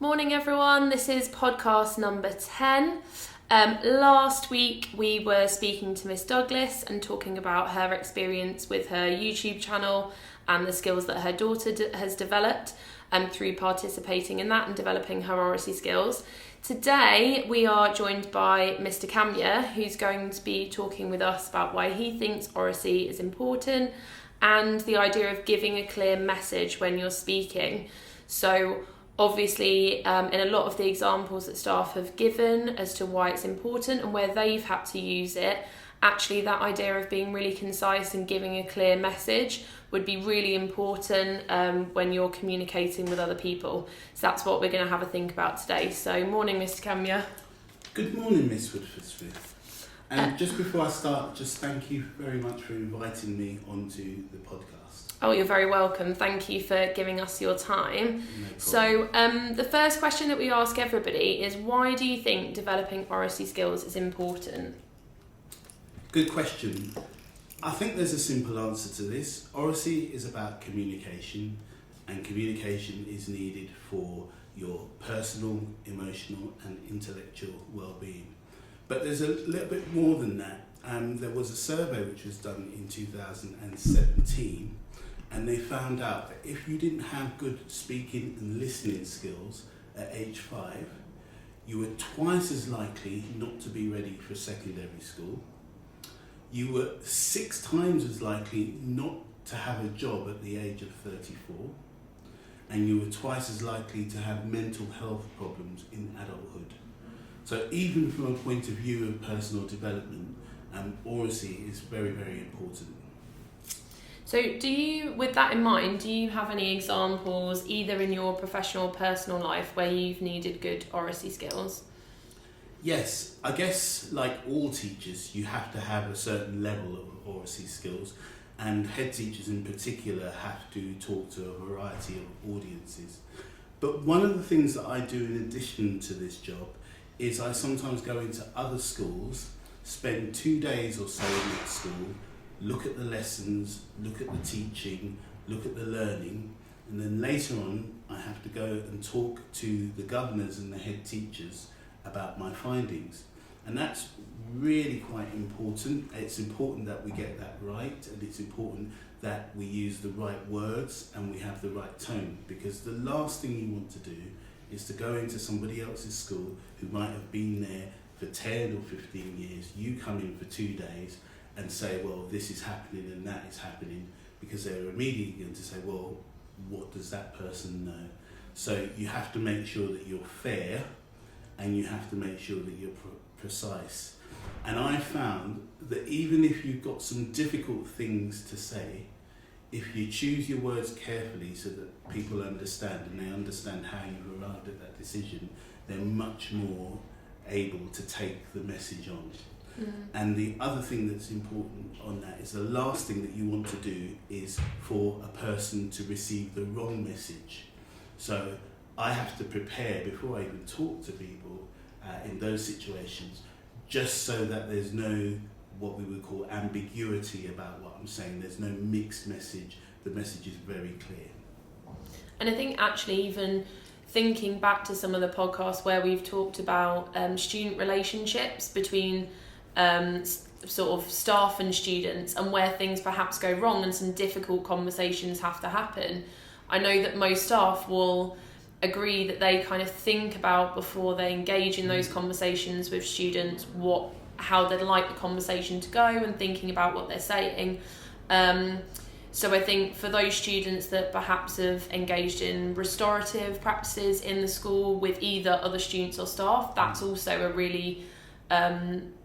Morning everyone, this is podcast number 10. Last week we were speaking to Miss Douglas and talking about her experience with her YouTube channel and the skills that her daughter has developed through participating in that and developing her Oracy skills. Today we are joined by Mr. Camya, who's going to be talking with us about why he thinks Oracy is important and the idea of giving a clear message when you're speaking. So obviously, in a lot of the examples that staff have given as to why it's important and where they've had to use it, actually that idea of being really concise and giving a clear message would be really important when you're communicating with other people. So that's what we're going to have a think about today. So morning, Mr. Camya. Good morning, Miss Woodford-Smith. And just before I start, just thank you very much for inviting me onto the podcast. Oh, you're very welcome. Thank you for giving us your time. No problem. So the first question that we ask everybody is, why do you think developing Oracy skills is important? Good question. I think there's a simple answer to this. Oracy is about communication, and communication is needed for your personal, emotional and intellectual well-being. But there's a little bit more than that. There was a survey which was done in 2017, and they found out that if you didn't have good speaking and listening skills at age 5, you were twice as likely not to be ready for secondary school. You were 6 times as likely not to have a job at the age of 34, and you were twice as likely to have mental health problems in adulthood. So even from a point of view of personal development, Oracy is very, very important. So with that in mind, do you have any examples either in your professional or personal life where you've needed good Oracy skills? Yes, I guess like all teachers, you have to have a certain level of Oracy skills, and head teachers in particular have to talk to a variety of audiences. But one of the things that I do in addition to this job is I sometimes go into other schools, spend 2 days or so in that school, look at the lessons, look at the teaching, look at the learning, and then later on I have to go and talk to the governors and the head teachers about my findings. And that's really quite important. It's important that we get that right, and it's important that we use the right words and we have the right tone, because the last thing you want to do is to go into somebody else's school who might have been there for 10 or 15 years, you come in for 2 days and say, well, this is happening and that is happening, because they're immediately going to say, well, what does that person know? So you have to make sure that you're fair, and you have to make sure that you're precise. And I found that even if you've got some difficult things to say, if you choose your words carefully so that people understand and they understand how you've arrived at that decision, they're much more able to take the message on. And the other thing that's important on that is the last thing that you want to do is for a person to receive the wrong message. So I have to prepare before I even talk to people in those situations, just so that there's no what we would call ambiguity about what I'm saying. There's no mixed message. The message is very clear. And I think actually even thinking back to some of the podcasts where we've talked about student relationships between sort of staff and students, and where things perhaps go wrong and some difficult conversations have to happen, I know that most staff will agree that they kind of think about before they engage in those conversations with students how they'd like the conversation to go, and thinking about what they're saying. So I think for those students that perhaps have engaged in restorative practices in the school with either other students or staff, that's also a really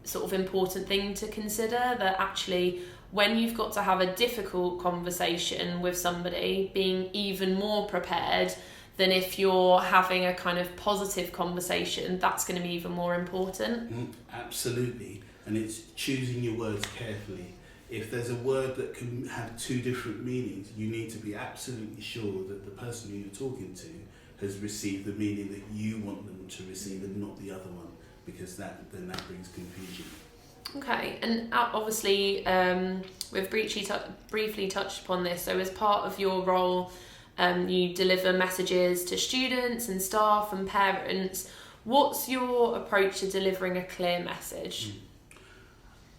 sort of important thing to consider, that actually when you've got to have a difficult conversation with somebody, being even more prepared than if you're having a kind of positive conversation, that's going to be even more important. Absolutely. And it's choosing your words carefully. If there's a word that can have 2 different meanings, you need to be absolutely sure that the person who you're talking to has received the meaning that you want them to receive and not the other one, because that brings confusion. Okay, and obviously we've briefly touched upon this. So as part of your role you deliver messages to students and staff and parents. What's your approach to delivering a clear message?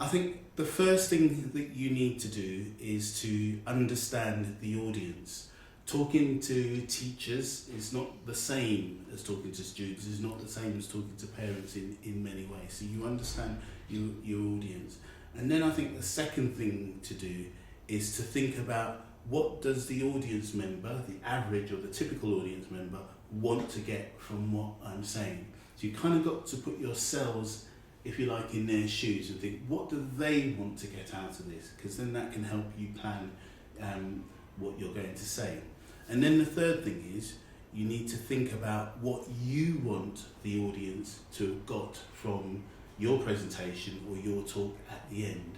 I think the first thing that you need to do is to understand the audience. Talking to teachers is not the same as talking to students, it's not the same as talking to parents in many ways. So you understand your audience. And then I think the second thing to do is to think about what does the audience member, the average or the typical audience member, want to get from what I'm saying. So you kind of got to put yourselves, if you like, in their shoes and think, what do they want to get out of this? Because then that can help you plan what you're going to say. And then the third thing is, you need to think about what you want the audience to have got from your presentation or your talk at the end.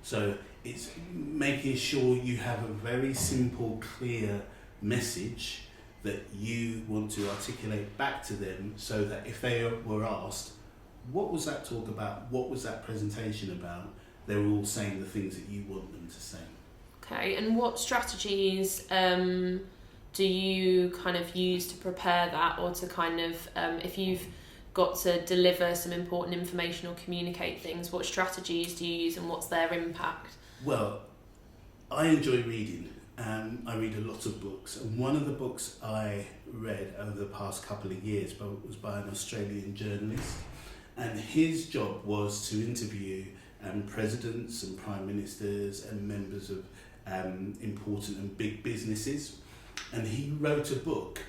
So it's making sure you have a very simple, clear message that you want to articulate back to them, so that if they were asked, what was that talk about? What was that presentation about? They're all saying the things that you want them to say. Okay, and what strategies do you kind of use to prepare that, or to kind of, if you've got to deliver some important information or communicate things, what strategies do you use and what's their impact? Well, I enjoy reading. I read a lot of books, and one of the books I read over the past couple of years was by an Australian journalist, and his job was to interview presidents and prime ministers and members of important and big businesses, and he wrote a book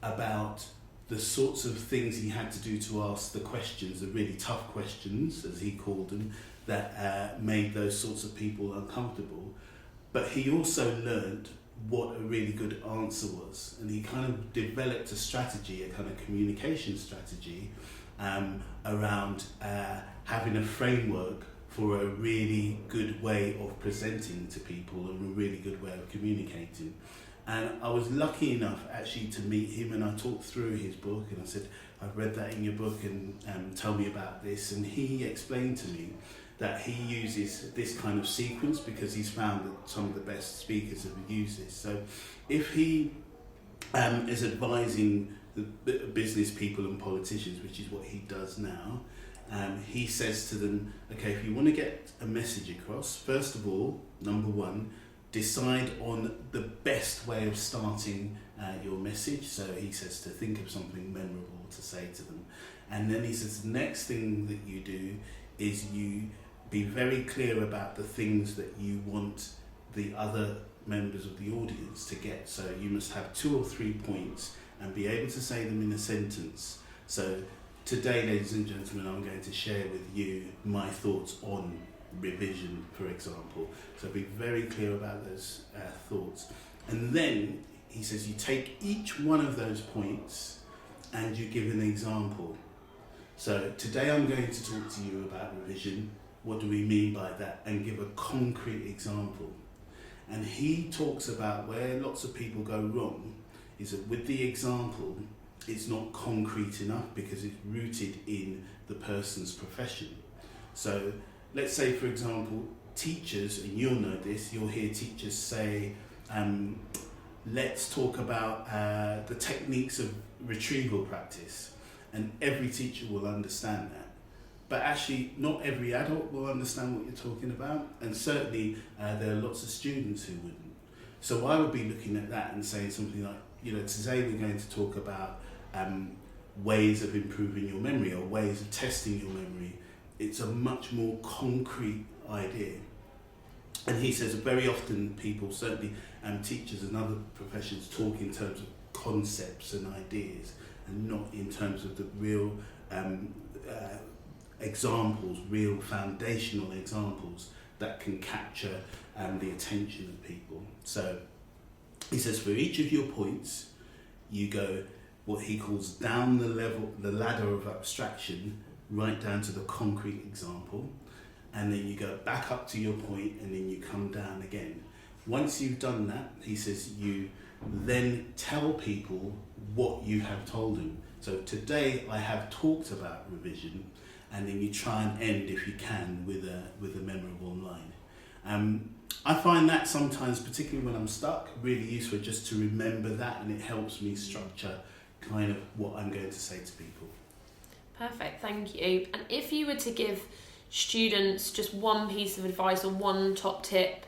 about the sorts of things he had to do to ask the questions, the really tough questions, as he called them, that made those sorts of people uncomfortable. But he also learned what a really good answer was, and he kind of developed a strategy, a kind of communication strategy around having a framework for a really good way of presenting to people and a really good way of communicating. And I was lucky enough actually to meet him, and I talked through his book, and I said, I've read that in your book, and tell me about this. And he explained to me that he uses this kind of sequence because he's found that some of the best speakers have used this. So if he is advising the business people and politicians, which is what he does now, he says to them, okay, if you want to get a message across, first of all, number one, decide on the best way of starting your message. So he says to think of something memorable to say to them. And then he says the next thing that you do is you be very clear about the things that you want the other members of the audience to get. So you must have 2 or 3 points and be able to say them in a sentence. So today, ladies and gentlemen, I'm going to share with you my thoughts on revision, for example. So be very clear about those thoughts. And then he says you take each one of those points and you give an example. So today I'm going to talk to you about revision. What do we mean by that? And give a concrete example. And he talks about where lots of people go wrong is that with the example, it's not concrete enough because it's rooted in the person's profession. So let's say, for example, teachers, and you'll know this, you'll hear teachers say, let's talk about the techniques of retrieval practice. And every teacher will understand that. But actually, not every adult will understand what you're talking about, and certainly there are lots of students who wouldn't. So I would be looking at that and saying something like, today we're going to talk about ways of improving your memory or ways of testing your memory. It's a much more concrete idea. And he says that very often people, certainly teachers and other professions, talk in terms of concepts and ideas and not in terms of the real examples, real foundational examples that can capture the attention of people. So he says for each of your points, you go what he calls down the ladder of abstraction, right down to the concrete example, and then you go back up to your point and then you come down again. Once you've done that, he says you then tell people what you have told them. So today I have talked about revision, and then you try and end, if you can, with a memorable line. I find that sometimes, particularly when I'm stuck, really useful just to remember that, and it helps me structure kind of what I'm going to say to people. Perfect, thank you. And if you were to give students just one piece of advice or one top tip,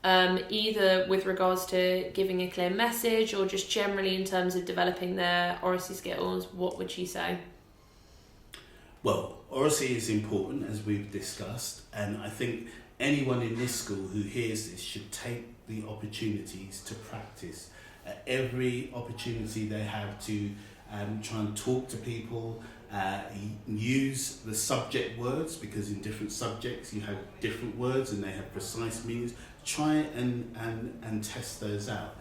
either with regards to giving a clear message or just generally in terms of developing their Oracy skills, what would you say? Well, Oracy is important, as we've discussed, and I think anyone in this school who hears this should take the opportunities to practice. Every opportunity they have to try and talk to people, use the subject words, because in different subjects you have different words and they have precise meanings. Try and test those out.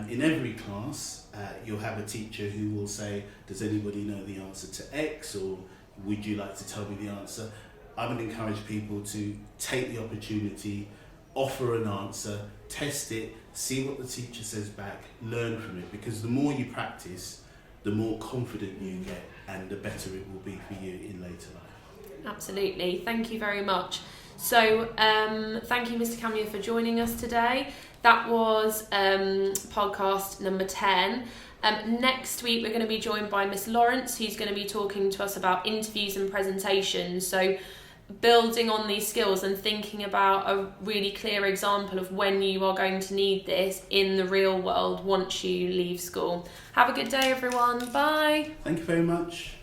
In every class, you'll have a teacher who will say, does anybody know the answer to X, or would you like to tell me the answer? I would encourage people to take the opportunity, offer an answer, test it, see what the teacher says back, learn from it, because the more you practice, the more confident you get and the better it will be for you in later life. Absolutely, thank you very much. So thank you, Mr. Cameo, for joining us today. That was podcast number 10. Next week we're going to be joined by Miss Lawrence, who's going to be talking to us about interviews and presentations. So building on these skills and thinking about a really clear example of when you are going to need this in the real world once you leave school. Have a good day, everyone. Bye. Thank you very much.